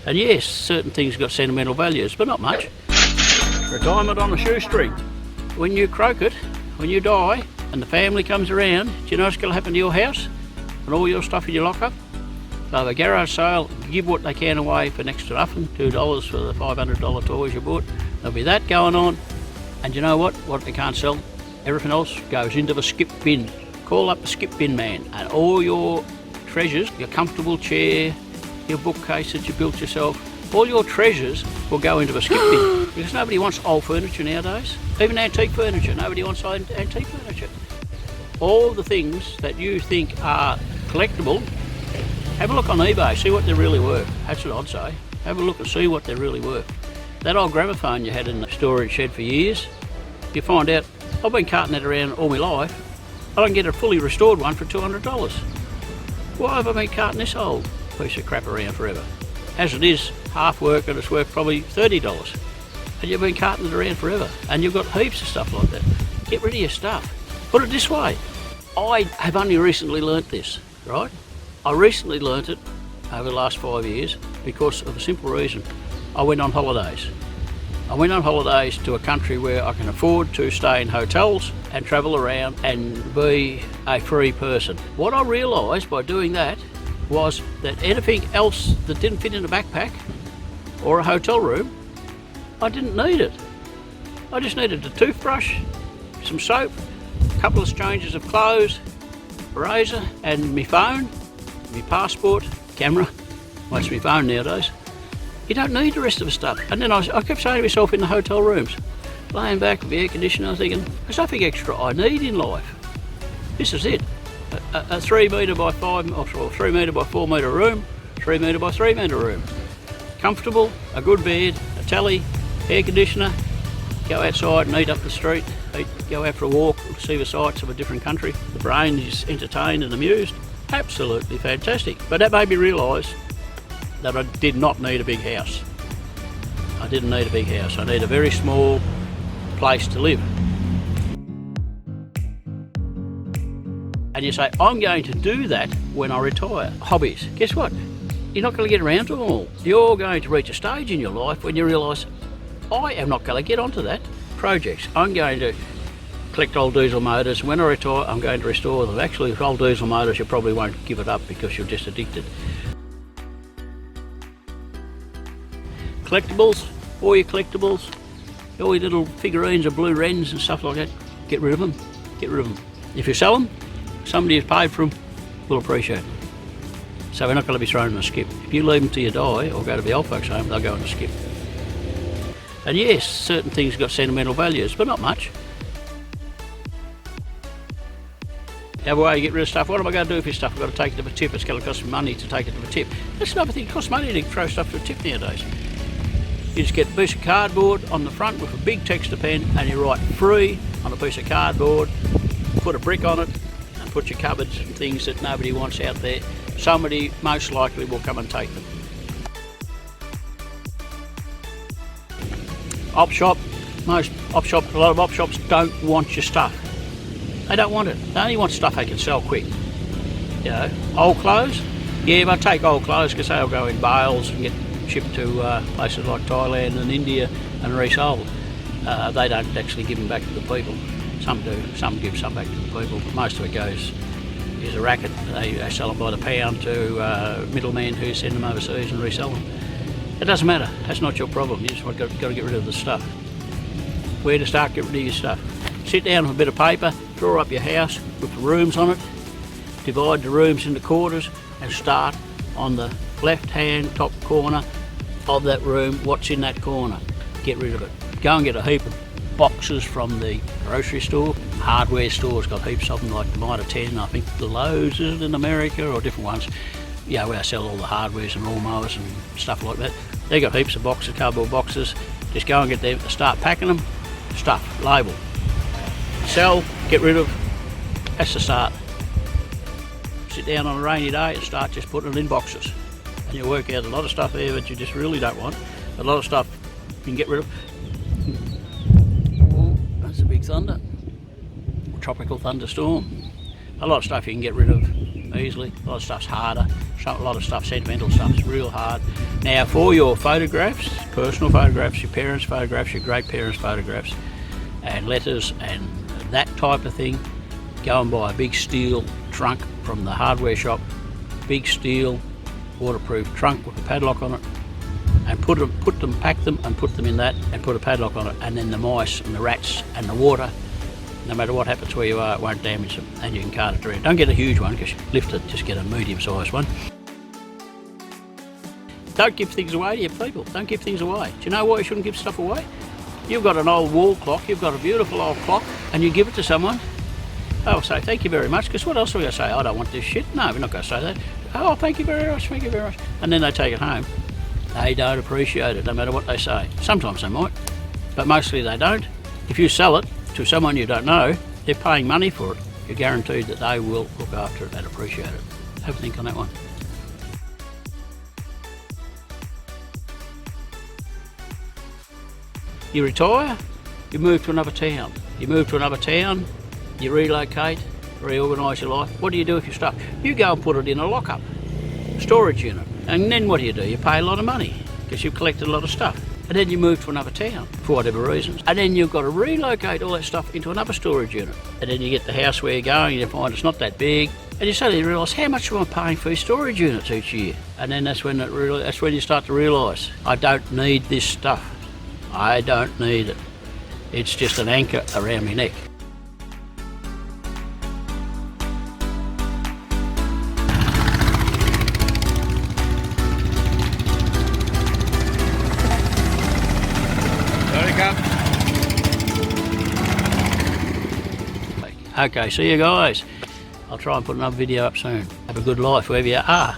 And yes, certain things got sentimental values, but not much. Retirement on a shoestring. When you croak it, when you die, and the family comes around, do you know what's going to happen to your house and all your stuff in your lockup? They'll have a garage sale, give what they can away for next to nothing, $2 for the $500 toys you bought. There'll be that going on, and you know what? What they can't sell, everything else goes into the skip bin. Call up the skip bin man, and all your treasures, your comfortable chair, your bookcase that you built yourself, all your treasures will go into a skip bin, because nobody wants old furniture nowadays. Even antique furniture, nobody wants antique furniture. All the things that you think are collectible, have a look on eBay, see what they're really worth. That's what I'd say. Have a look and see what they're really worth. That old gramophone you had in the storage shed for years, you find out, I've been carting that around all my life, I can get a fully restored one for $200. Why have I been carting this old piece of crap around forever? As it is, half work and it's worth probably $30. And you've been carting it around forever. And you've got heaps of stuff like that. Get rid of your stuff. Put it this way, I have only recently learnt this, right? I recently learnt it over the last 5 years because of a simple reason. I went on holidays. I went on holidays to a country where I can afford to stay in hotels and travel around and be a free person. What I realised by doing that was that anything else that didn't fit in a backpack or a hotel room, I didn't need it. I just needed a toothbrush, some soap, a couple of changes of clothes, a razor and my phone, my passport, camera, most of my phone nowadays. You don't need the rest of the stuff. And then I kept saying to myself in the hotel rooms, laying back with the air conditioner, thinking, there's nothing extra I need in life. This is it. A 3 metre by 5, or 3 metre by 4 metre room, 3 metre by 3 metre room. Comfortable, a good bed, a telly, air conditioner, go outside and eat up the street, go out for a walk, see the sights of a different country. The brain is entertained and amused. Absolutely fantastic. But that made me realise that I did not need a big house. I didn't need a big house. I need a very small place to live. And you say, I'm going to do that when I retire. Hobbies. Guess what? You're not going to get around to them all. You're going to reach a stage in your life when you realise, I am not going to get onto that. Projects. I'm going to collect old diesel motors. When I retire, I'm going to restore them. Actually, with old diesel motors, you probably won't give it up because you're just addicted. Collectibles, all your collectibles, all your little figurines of blue wrens and stuff like that, get rid of them, get rid of them. If you sell them, somebody who's paid for them will appreciate it. So we're not going to be thrown in a skip. If you leave them till you die or go to the old folks' home, they'll go in a skip. And yes, certain things got sentimental values, but not much. Now, way you get rid of stuff, what am I going to do with this stuff? I've got to take it to a tip, it's going to cost me money to take it to a tip. That's another thing, it costs money to throw stuff to a tip nowadays. You just get a piece of cardboard on the front with a big texture pen and you write free on a piece of cardboard, put a brick on it and put your cupboards and things that nobody wants out there. Somebody most likely will come and take them. Op shop, a lot of op shops don't want your stuff. They don't want it. They only want stuff they can sell quick. You know, old clothes, yeah, but take old clothes because they'll go in bales and get shipped to places like Thailand and India and resold. They don't actually give them back to the people. Some do, some give some back to the people, but most of it goes is a racket. They sell them by the pound to middlemen who send them overseas and resell them. It doesn't matter, that's not your problem, you just got to get rid of the stuff. Where to start, get rid of your stuff. Sit down with a bit of paper, draw up your house with the rooms on it, divide the rooms into quarters and start on the left hand top corner of that room, what's in that corner, get rid of it. Go and get a heap of boxes from the grocery store, hardware stores got heaps of them like the Mitre 10, I think the Lowe's is it in America or different ones, you know, where they sell all the hardwares and lawnmowers and stuff like that. They got heaps of boxes, cardboard boxes, just go and get them, start packing them, stuff, label, sell, get rid of, that's the start. Sit down on a rainy day and start just putting it in boxes. And you'll work out a lot of stuff there that you just really don't want. A lot of stuff you can get rid of. Oh, that's a big thunder. Tropical thunderstorm. A lot of stuff you can get rid of easily. A lot of stuff's harder, a lot of stuff, sentimental stuff. It's real hard. Now for your photographs, personal photographs, your parents' photographs, your great parents' photographs, and letters and that type of thing, go and buy a big steel trunk from the hardware shop, big steel waterproof trunk with a padlock on it, and pack them and put them in that and put a padlock on it, and then the mice and the rats and the water, no matter what happens where you are, it won't damage them, and you can cart it around. Don't get a huge one because you lift it, just get a medium-sized one. Don't give things away to your people. Don't give things away. Do you know why you shouldn't give stuff away? You've got an old wall clock, you've got a beautiful old clock, and you give it to someone, they'll say, thank you very much, because what else are we going to say? I don't want this shit. No, we're not going to say that. Oh, thank you very much, thank you very much. And then they take it home. They don't appreciate it, no matter what they say. Sometimes they might, but mostly they don't. If you sell it to someone you don't know, they're paying money for it. You're guaranteed that they will look after it and appreciate it. Have a think on that one. You retire, you move to another town. You move to another town, you relocate, reorganise your life. What do you do with your stuff? You go and put it in a lock-up, storage unit. And then what do? You pay a lot of money because you've collected a lot of stuff. And then you move to another town for whatever reasons. And then you've got to relocate all that stuff into another storage unit. And then you get the house where you're going and you find it's not that big. And you suddenly realise, how much am I paying for these storage units each year? And then that's when you start to realise, I don't need this stuff. I don't need it. It's just an anchor around my neck. Okay, see you guys. I'll try and put another video up soon. Have a good life wherever you are.